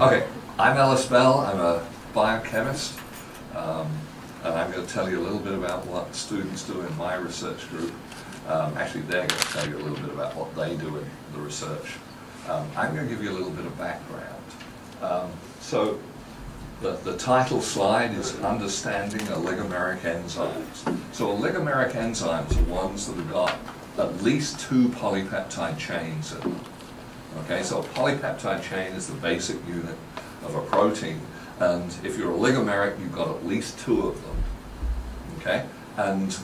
Okay, I'm Ellis Bell. I'm a biochemist, and I'm going to tell you a little bit about what students do in my research group. Actually, they're going to tell you a little bit about what they do in the research. I'm going to give you a little bit of background. So the title slide is Understanding Oligomeric Enzymes. So oligomeric enzymes are ones that have got at least 2 polypeptide chains in them. Okay, so a polypeptide chain is the basic unit of a protein, and if you're oligomeric, you've got at least 2 of them. Okay, and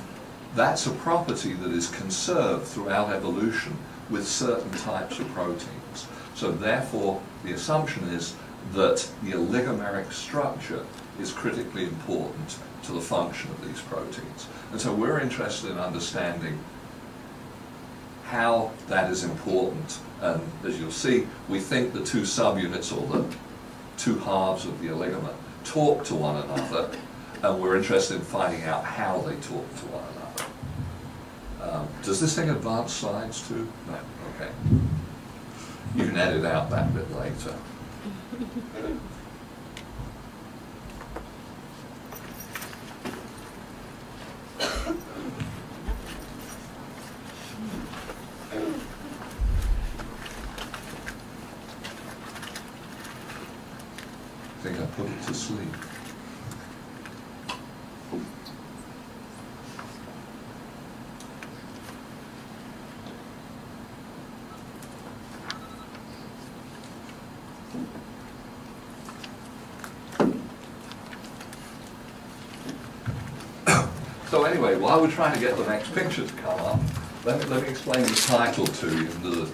that's a property that is conserved throughout evolution with certain types of proteins. So therefore, the assumption is that the oligomeric structure is critically important to the function of these proteins. And so we're interested in understanding how that is important. And as you'll see, we think the 2 subunits, or the 2 halves of the oligomer, talk to one another, and we're interested in finding out how they talk to one another. Does this thing advance slides too? No? Okay. You can edit out that bit later. I think I put it to sleep. So anyway, while we're trying to get the next picture to come up, let me explain the title to you.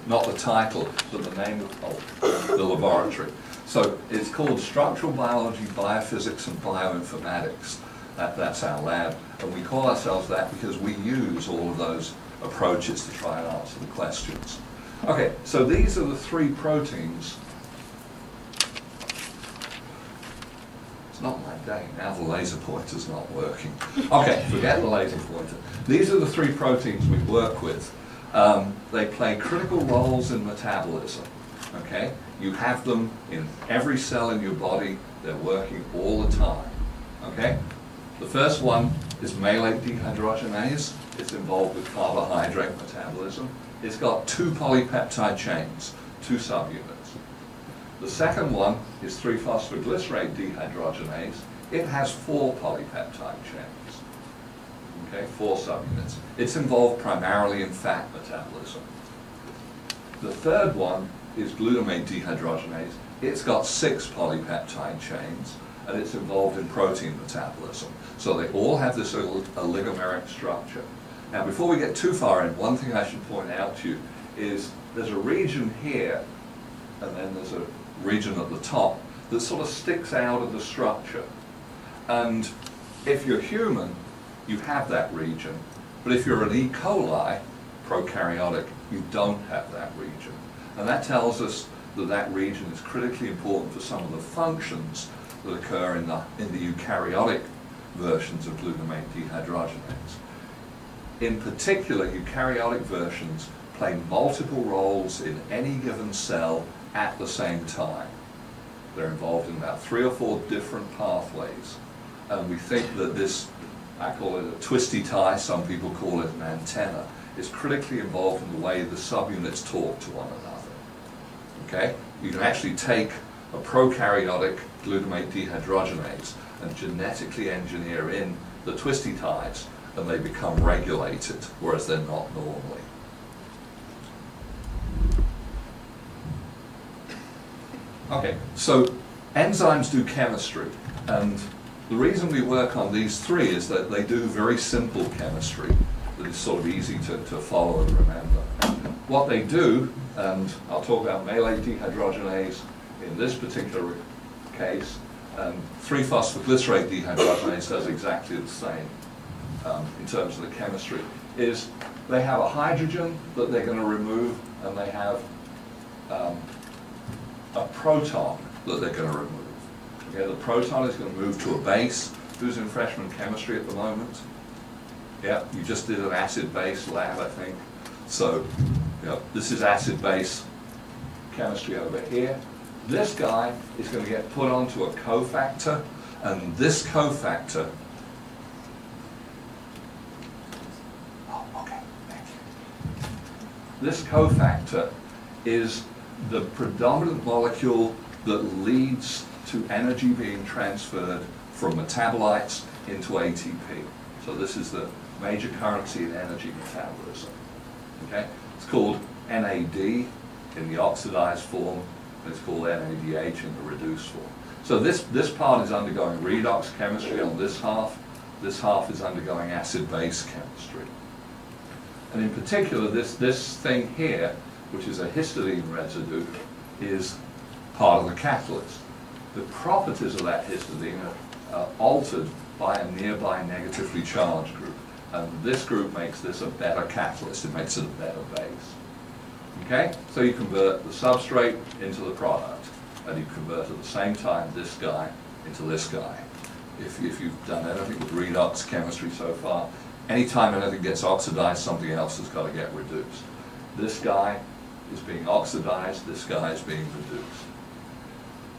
Not the title, but the name of the laboratory. So it's called Structural Biology, Biophysics, and Bioinformatics. That's our lab, and we call ourselves that because we use all of those approaches to try and answer the questions. Okay, so these are the 3 proteins. It's not my day, now the laser pointer's not working. Okay, forget the laser pointer. These are the 3 proteins we work with. They play critical roles in metabolism. Okay, you have them in every cell in your body. They're working all the time. Okay, the first one is malate dehydrogenase. It's involved with carbohydrate metabolism. It's got 2 polypeptide chains, 2 subunits. The second one is 3-phosphoglycerate dehydrogenase. It has 4 polypeptide chains. Okay, 4 subunits. It's involved primarily in fat metabolism. The third one is glutamate dehydrogenase. It's got 6 polypeptide chains, and it's involved in protein metabolism. So they all have this oligomeric structure. Now, before we get too far in, one thing I should point out to you is there's a region here, and then there's a region at the top that sort of sticks out of the structure. And if you're human, you have that region. But if you're an E. coli, prokaryotic, you don't have that region. And that tells us that that region is critically important for some of the functions that occur in the eukaryotic versions of glutamate dehydrogenase. In particular, eukaryotic versions play multiple roles in any given cell at the same time. They're involved in about 3 or 4 different pathways. And we think that this, I call it a twisty tie, some people call it an antenna, is critically involved in the way the subunits talk to one another. Okay? You can actually take a prokaryotic glutamate dehydrogenase and genetically engineer in the twisty ties, and they become regulated, whereas they're not normally. Okay, so enzymes do chemistry, and the reason we work on these 3 is that they do very simple chemistry that is sort of easy to follow and remember. What they do, and I'll talk about malate dehydrogenase in this particular case, 3-phosphoglycerate dehydrogenase does exactly the same in terms of the chemistry, is they have a hydrogen that they're going to remove, and they have a proton that they're going to remove. Okay, the proton is going to move to a base. Who's in freshman chemistry at the moment? Yeah, you just did an acid-base lab, I think. So, this is acid-base chemistry over here. This guy is going to get put onto a cofactor, and this cofactor, this cofactor is the predominant molecule that leads to energy being transferred from metabolites into ATP. So this is the major currency in energy metabolism. Okay? It's called NAD in the oxidized form, and it's called NADH in the reduced form. So this part is undergoing redox chemistry on this half. This half is undergoing acid-base chemistry. And in particular, this thing here, which is a histidine residue, is part of the catalyst. The properties of that histidine are altered by a nearby negatively charged group. And this group makes this a better catalyst. It makes it a better base. Okay? So you convert the substrate into the product. And you convert at the same time this guy into this guy. If you've done anything with redox chemistry so far, anytime anything gets oxidized, something else has got to get reduced. This guy is being oxidized, this guy is being reduced.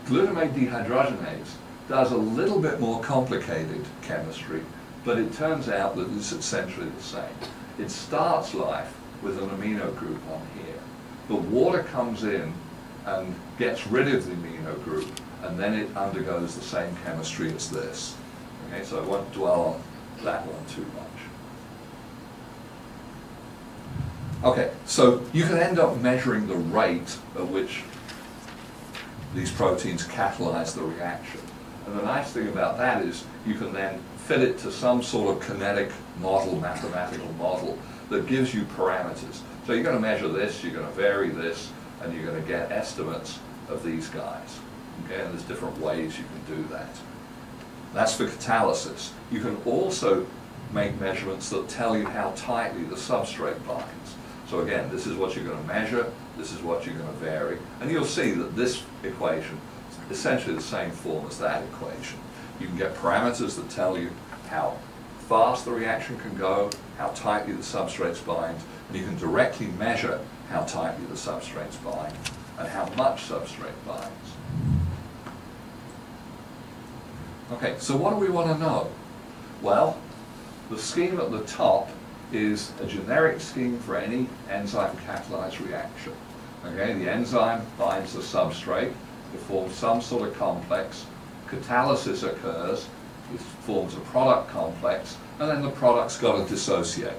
Glutamate dehydrogenase does a little bit more complicated chemistry, but it turns out that it's essentially the same. It starts life with an amino group on here. The water comes in and gets rid of the amino group, and then it undergoes the same chemistry as this. Okay, so I won't dwell on that one too much. Okay, so you can end up measuring the rate at which these proteins catalyze the reaction. And the nice thing about that is you can then fit it to some sort of kinetic model, mathematical model, that gives you parameters. So you're going to measure this, you're going to vary this, and you're going to get estimates of these guys. Okay, and there's different ways you can do that. That's for catalysis. You can also make measurements that tell you how tightly the substrate binds. So again, this is what you're going to measure, this is what you're going to vary, and you'll see that this equation is essentially the same form as that equation. You can get parameters that tell you how fast the reaction can go, how tightly the substrates bind, and you can directly measure how tightly the substrates bind and how much substrate binds. Okay, so what do we want to know? Well, the scheme at the top is a generic scheme for any enzyme catalyzed reaction. Okay, the enzyme binds the substrate, it forms some sort of complex, catalysis occurs, it forms a product complex, and then the product's got to dissociate.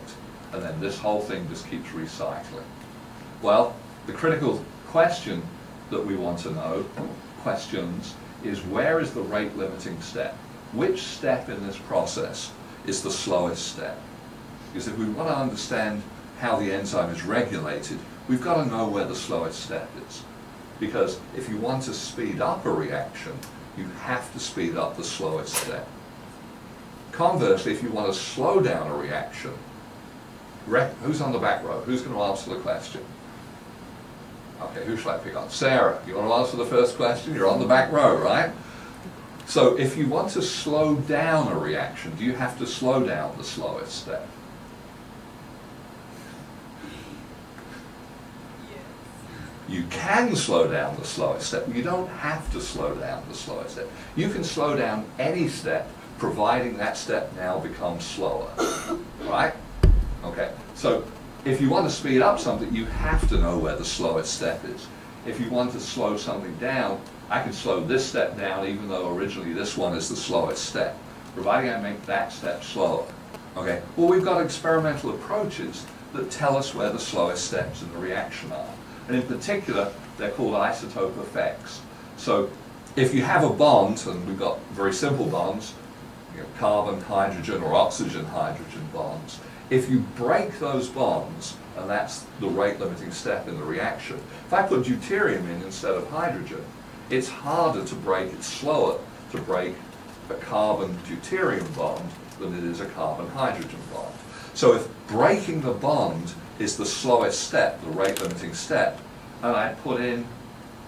And then this whole thing just keeps recycling. Well, the critical question that we want to know, questions, is where is the rate limiting step? Which step in this process is the slowest step? Because if we want to understand how the enzyme is regulated, we've got to know where the slowest step is. Because if you want to speed up a reaction, you have to speed up the slowest step. Conversely, if you want to slow down a reaction, who's on the back row? Who's going to answer the question? Okay, who shall I pick on? Sarah, you want to answer the first question? You're on the back row, right? So if you want to slow down a reaction, do you have to slow down the slowest step? You can slow down the slowest step. You don't have to slow down the slowest step. You can slow down any step, providing that step now becomes slower. Right? Okay. So if you want to speed up something, you have to know where the slowest step is. If you want to slow something down, I can slow this step down even though originally this one is the slowest step, providing I make that step slower. Okay. Well, we've got experimental approaches that tell us where the slowest steps in the reaction are. And in particular, they're called isotope effects. So if you have a bond, and we've got very simple bonds, you know, carbon, hydrogen, or oxygen, hydrogen bonds, if you break those bonds, and that's the rate limiting step in the reaction, if I put deuterium in instead of hydrogen, it's harder to break, it's slower to break a carbon-deuterium bond than it is a carbon-hydrogen bond. So if breaking the bond is the slowest step, the rate limiting step, and I put in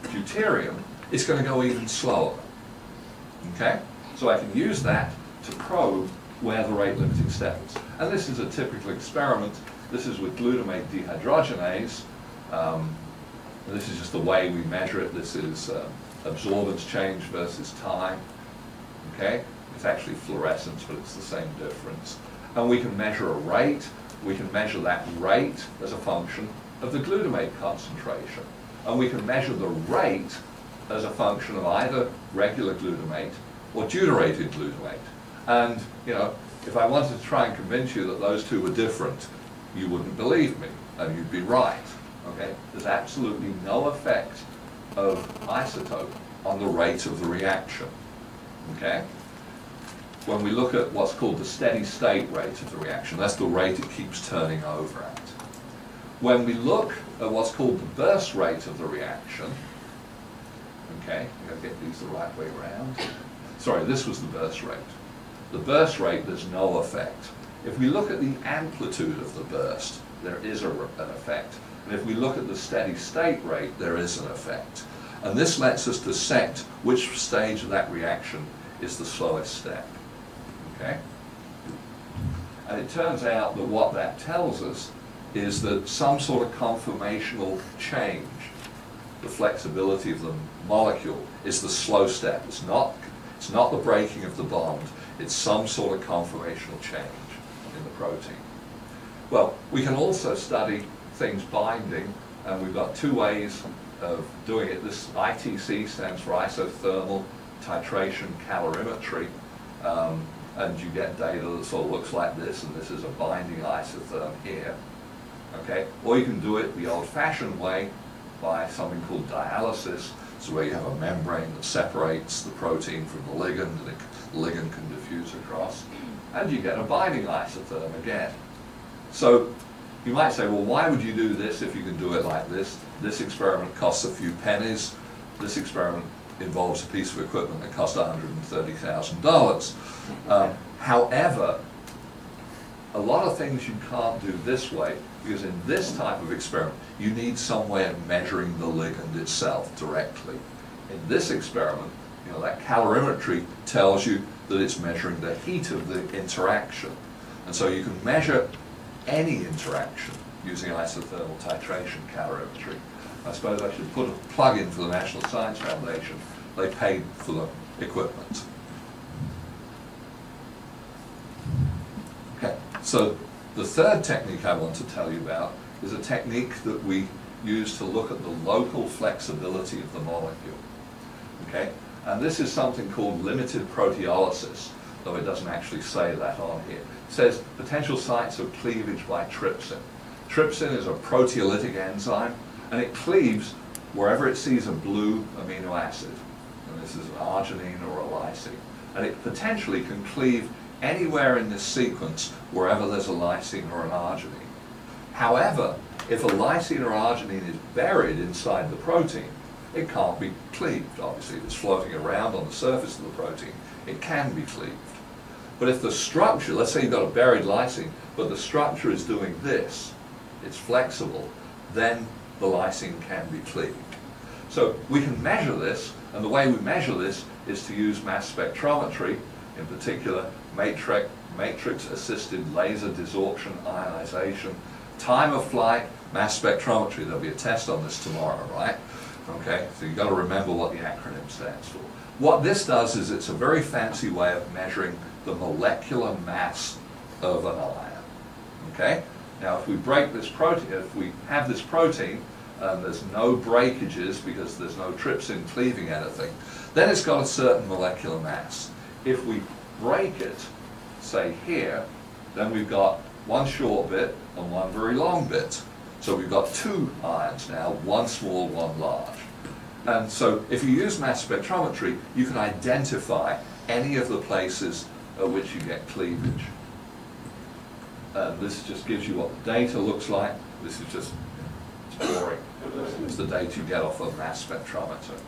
deuterium, it's going to go even slower. Okay? So I can use that to probe where the rate limiting step is. And this is a typical experiment. This is with glutamate dehydrogenase. This is just the way we measure it. This is absorbance change versus time. Okay? It's actually fluorescence, but it's the same difference. And we can measure a rate. We can measure that rate as a function of the glutamate concentration. And we can measure the rate as a function of either regular glutamate or deuterated glutamate. And, you know, if I wanted to try and convince you that those two were different, you wouldn't believe me, and you'd be right. Okay? There's absolutely no effect of isotope on the rate of the reaction. Okay? When we look at what's called the steady state rate of the reaction, that's the rate it keeps turning over at. When we look at what's called the burst rate of the reaction, okay, I'm going to get these the right way around. Sorry, this was the burst rate. The burst rate, there's no effect. If we look at the amplitude of the burst, there is an effect. And if we look at the steady state rate, there is an effect. And this lets us dissect which stage of that reaction is the slowest step. Okay? And it turns out that what that tells us is that some sort of conformational change, the flexibility of the molecule, is the slow step. It's not the breaking of the bond. It's some sort of conformational change in the protein. Well, we can also study things binding, and we've got two ways of doing it. This ITC stands for isothermal titration calorimetry, and you get data that sort of looks like this, and this is a binding isotherm here. Okay? Or you can do it the old-fashioned way by something called dialysis. So where you have a membrane that separates the protein from the ligand, and the ligand can diffuse across, and you get a binding isotherm again. So you might say, well, why would you do this if you can do it like this? This experiment costs a few pennies. This experiment involves a piece of equipment that costs $130,000. However, a lot of things you can't do this way, because in this type of experiment, you need some way of measuring the ligand itself directly. In this experiment, you know, that calorimetry tells you that it's measuring the heat of the interaction. And so you can measure any interaction using isothermal titration calorimetry. I suppose I should put a plug in for the National Science Foundation. They paid for the equipment. Okay, so the third technique I want to tell you about is a technique that we use to look at the local flexibility of the molecule. Okay, and this is something called limited proteolysis, though it doesn't actually say that on here. It says potential sites of cleavage by trypsin. Trypsin is a proteolytic enzyme, and it cleaves wherever it sees a blue amino acid. And this is an arginine or a lysine. And it potentially can cleave anywhere in this sequence wherever there's a lysine or an arginine. However, if a lysine or arginine is buried inside the protein, it can't be cleaved. Obviously, if it's floating around on the surface of the protein, it can be cleaved. But if the structure, let's say you've got a buried lysine, but the structure is doing this, it's flexible, then the lysine can be cleaved. So we can measure this, and the way we measure this is to use mass spectrometry, in particular matrix-assisted laser desorption ionization, time of flight, mass spectrometry. There'll be a test on this tomorrow, right? Okay, so you've got to remember what the acronym stands for. What this does is it's a very fancy way of measuring the molecular mass of an ion. Okay? Now, if we break this protein, if we have this protein, and there's no breakages because there's no trypsin cleaving anything, then it's got a certain molecular mass. If we break it, say here, then we've got one short bit and one very long bit. So we've got two ions now, one small, one large. And so if you use mass spectrometry, you can identify any of the places at which you get cleavage. This just gives you what the data looks like. This is just, it's boring. It's the data you get off a mass spectrometer.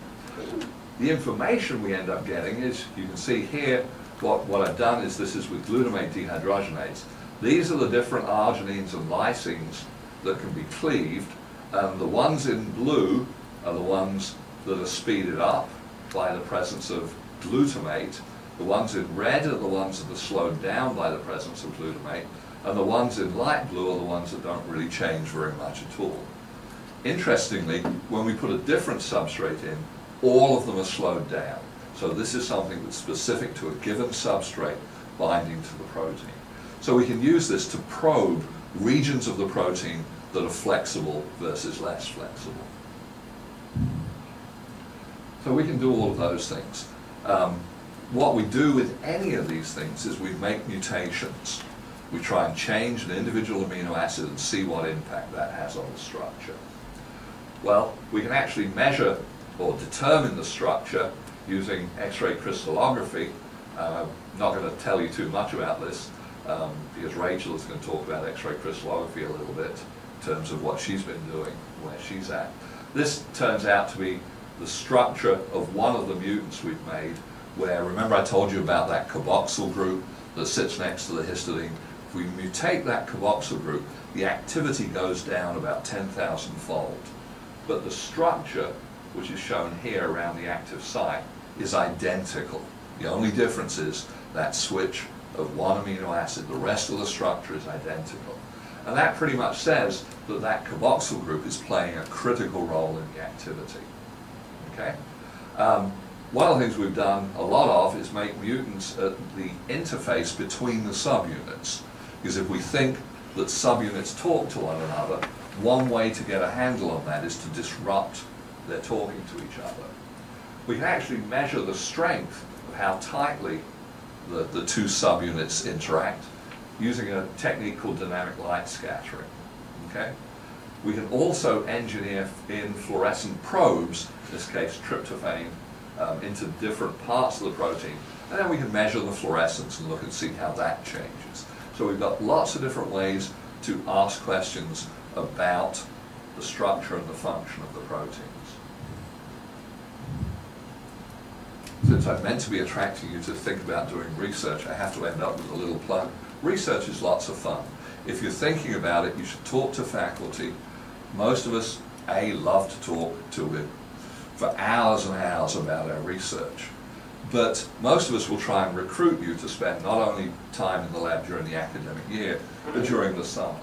The information we end up getting is, you can see here, what I've done is this is with glutamate dehydrogenase. These are the different arginines and lysines that can be cleaved, and the ones in blue are the ones that are speeded up by the presence of glutamate. The ones in red are the ones that are slowed down by the presence of glutamate, and the ones in light blue are the ones that don't really change very much at all. Interestingly, when we put a different substrate in, all of them are slowed down. So this is something that's specific to a given substrate binding to the protein. So we can use this to probe regions of the protein that are flexible versus less flexible. So we can do all of those things. What we do with any of these things is we make mutations. We try and change an individual amino acid and see what impact that has on the structure. Well, we can actually measure or determine the structure using X-ray crystallography. I'm not going to tell you too much about this because Rachel is going to talk about X-ray crystallography a little bit in terms of what she's been doing, where she's at. This turns out to be the structure of one of the mutants we've made, where, remember I told you about that carboxyl group that sits next to the histidine? If we mutate that carboxyl group, the activity goes down about 10,000-fold. But the structure, which is shown here around the active site, is identical. The only difference is that switch of one amino acid. The rest of the structure is identical. And that pretty much says that that carboxyl group is playing a critical role in the activity. Okay? One of the things we've done a lot of is make mutants at the interface between the subunits. Because if we think that subunits talk to one another, one way to get a handle on that is to disrupt their talking to each other. We can actually measure the strength of how tightly the two subunits interact using a technique called dynamic light scattering. Okay? We can also engineer in fluorescent probes, in this case tryptophan, into different parts of the protein, and then we can measure the fluorescence and look and see how that changes. So we've got lots of different ways to ask questions about the structure and the function of the proteins. Since I'm meant to be attracting you to think about doing research, I have to end up with a little plug. Research is lots of fun. If you're thinking about it, you should talk to faculty. Most of us, love to talk to it for hours and hours about our research. But most of us will try and recruit you to spend not only time in the lab during the academic year, but during the summer.